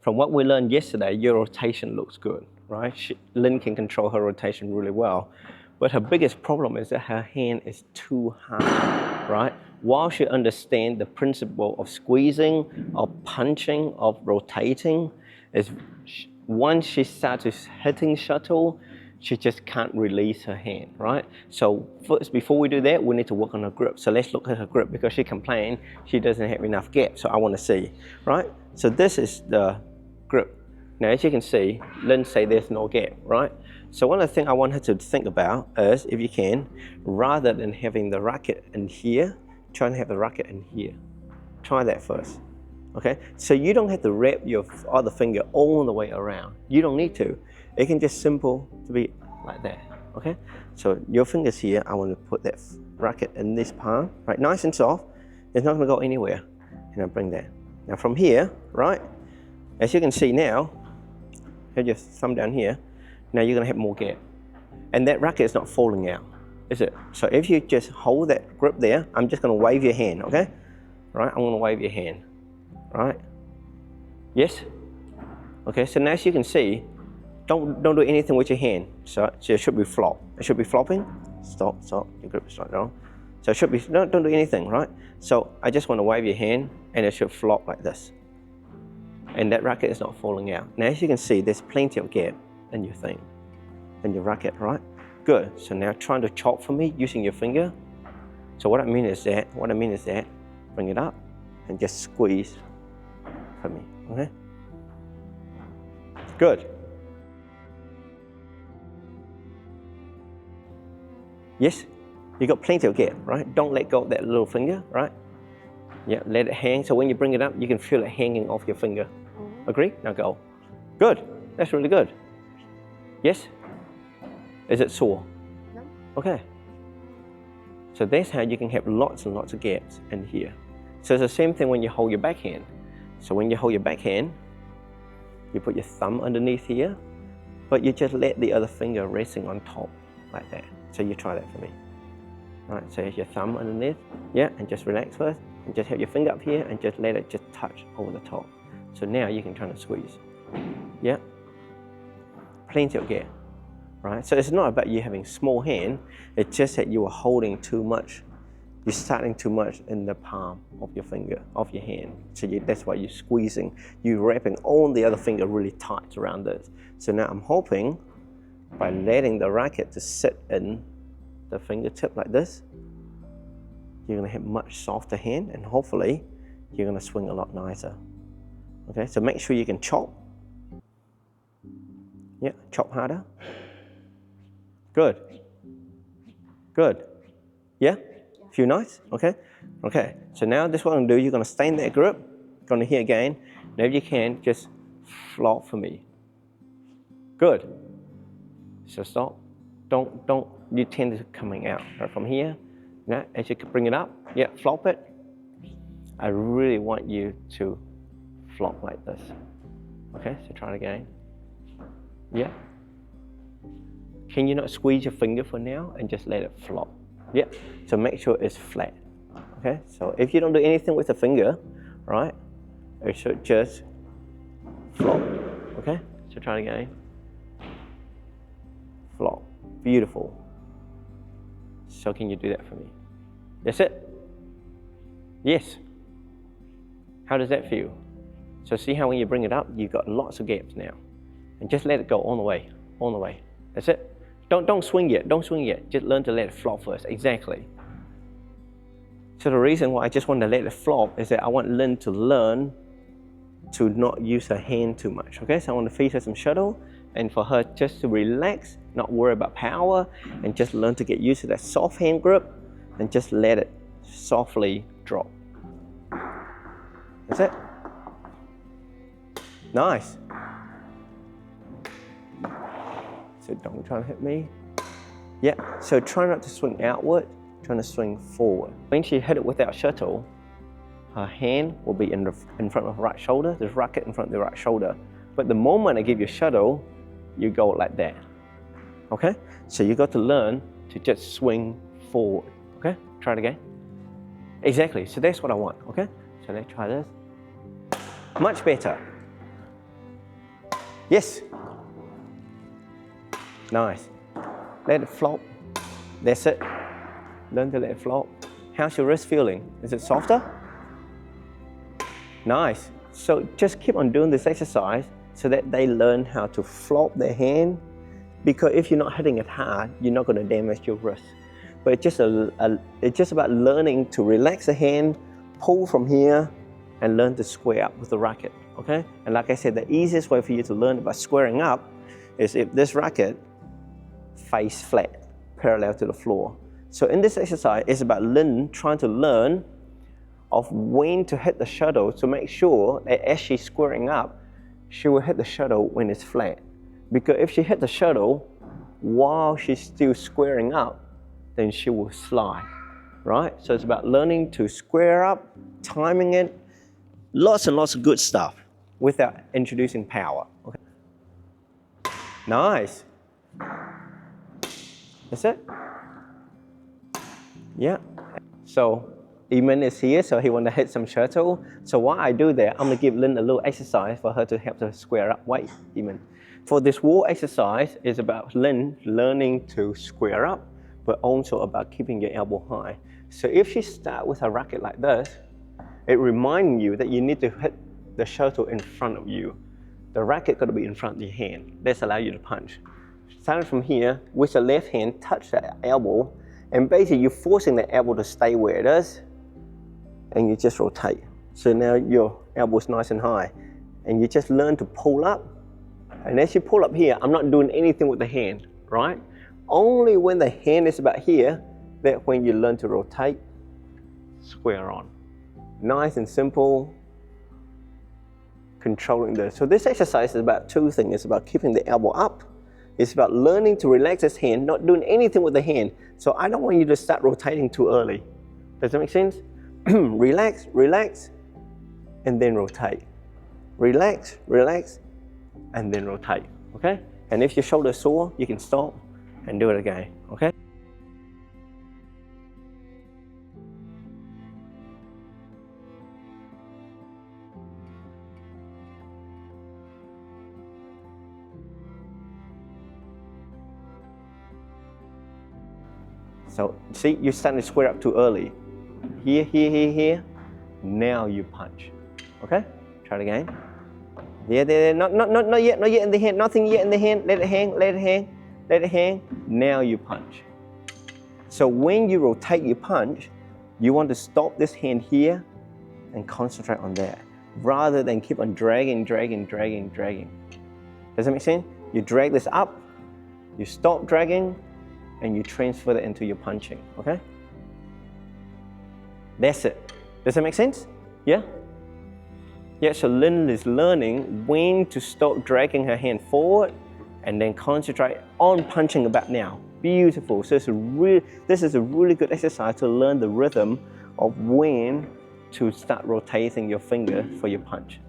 from what we learned yesterday, your rotation looks good, right? Lynn can control her rotation really well. But her biggest problem is that her hand is too hard, right? While she understands the principle of squeezing, of punching, of rotating, is once she starts hitting shuttle, she just can't release her hand, right? So first, before we do that, we need to work on her grip. So let's look at her grip because she complained she doesn't have enough gap. So I want to see, right? So this is the grip. Now, as you can see, Lynn say there's no gap, right? So one of the things I want her to think about is, if you can, rather than having the racket in here, try and have the racket in here. Try that first, okay? So you don't have to wrap your other finger all the way around. You don't need to. It can just simple to be like that, okay? So your fingers here, I want to put that racket in this palm, right? Nice and soft. It's not going to go anywhere. And I bring that. Now from here, right? As you can see now, have your thumb down here. Now you're going to have more gap. And that racket is not falling out, is it? So if you just hold that grip there, I'm just going to wave your hand, okay? Right, I'm going to wave your hand, right? Yes? Okay, so now as you can see, don't do anything with your hand. So it should be flop. It should be flopping. Stop, your grip is right now. So it should be, don't do anything, right? So I just want to wave your hand and it should flop like this. And that racket is not falling out. Now as you can see, there's plenty of gap in your thing, in your racket, right? Good. So now trying to chop for me using your finger. So what I mean is that, bring it up and just squeeze for me, okay? Good. Yes, you got plenty of gap, right? Don't let go of that little finger, right? Yeah, let it hang. So when you bring it up, you can feel it hanging off your finger. Agree? Now go. Good. That's really good. Yes? Is it sore? No. Okay. So that's how you can have lots and lots of gaps in here. So it's the same thing when you hold your backhand. So when you hold your backhand, you put your thumb underneath here, but you just let the other finger resting on top like that. So you try that for me. Right, so here's your thumb underneath, yeah, and just relax first, and just have your finger up here and just let it just touch over the top. So now you can try to squeeze, yeah. Plenty of gap, right? So it's not about you having small hand, it's just that you are holding too much. You're starting too much in the palm of your finger, of your hand. So that's why you're squeezing. You're wrapping all the other finger really tight around this. So now I'm hoping by letting the racket to sit in the fingertip like this, you're going to have much softer hand and hopefully you're going to swing a lot nicer. Okay, so make sure you can chop. Yeah, chop harder. Good. Good. Yeah? Feel nice? Okay? Okay, so now this is what I'm going to do. You're going to stay in that grip. Going to here again. Now if you can, just flop for me. Good. So stop. Don't, you tend to coming out right from here. Now, as you can bring it up, yeah, flop it. I really want you to flop like this. Okay, so try it again. Yeah. Can you not squeeze your finger for now and just let it flop? Yeah, so make sure it's flat. Okay, so if you don't do anything with the finger, right, it should just flop. Okay, so try it again. Flop. Beautiful. So can you do that for me? That's it? Yes. How does that feel? So see how when you bring it up, you've got lots of gaps now. And just let it go all the way, all the way. That's it. Don't swing yet, don't swing yet. Just learn to let it flop first, exactly. So the reason why I just want to let it flop is that I want Lynn to learn to not use her hand too much, okay? So I want to feed her some shuttle and for her just to relax, not worry about power, and just learn to get used to that soft hand grip and just let it softly drop. That's it. Nice. So don't try to hit me. Yeah, so try not to swing outward, trying to swing forward. When she hit it without shuttle, her hand will be in front of her right shoulder, there's racket in front of the right shoulder. But the moment I give you shuttle, you go like that, okay? So you got to learn to just swing forward, okay? Try it again. Exactly, so that's what I want, okay? So let's try this. Much better. Yes. Nice. Let it flop. That's it. Learn to let it flop. How's your wrist feeling? Is it softer? Nice. So just keep on doing this exercise so that they learn how to flop their hand, because if you're not hitting it hard, you're not going to damage your wrist. But it's just about learning to relax the hand, pull from here, and learn to square up with the racket, okay? And like I said, the easiest way for you to learn about squaring up is if this racket face flat, parallel to the floor. So in this exercise, it's about Lynn trying to learn of when to hit the shuttle to make sure that as she's squaring up, she will hit the shuttle when it's flat. Because if she hit the shuttle while she's still squaring up, then she will slide, right? So it's about learning to square up, timing it, lots and lots of good stuff without introducing power. Okay. Nice. That's it. Yeah. So Eamon is here, so he want to hit some shuttle. So while I do that, I'm going to give Lynn a little exercise for her to help her square up. Wait, Eamon. For this wall exercise, it's about Lynn learning to square up, but also about keeping your elbow high. So if she starts with a racket like this, it reminds you that you need to hit the shuttle in front of you. The racket got to be in front of your hand. This allows you to punch. Starting from here, with the left hand, touch the elbow, and basically you're forcing the elbow to stay where it is, and you just rotate. So now your elbow's nice and high, and you just learn to pull up. And as you pull up here, I'm not doing anything with the hand, right? Only when the hand is about here, that when you learn to rotate, square on. Nice and simple, controlling this. So this exercise is about two things. It's about keeping the elbow up. It's about learning to relax this hand, not doing anything with the hand. So I don't want you to start rotating too early. Does that make sense? Relax, relax, and then rotate. Relax, relax, and then rotate, okay? And if your shoulder is sore, you can stop and do it again, okay? So see, you're starting to square up too early. Here, here, here, here. Now you punch. Okay? Try it again. There. Not yet in the hand. Nothing yet in the hand. Let it hang, let it hang, let it hang. Now you punch. So when you rotate your punch, you want to stop this hand here and concentrate on that, rather than keep on dragging. Does that make sense? You drag this up, you stop dragging, and you transfer that into your punching, okay? That's it. Does that make sense? Yeah? Yeah, so Lynn is learning when to stop dragging her hand forward and then concentrate on punching about now. Beautiful. So this is a really good exercise to learn the rhythm of when to start rotating your finger for your punch.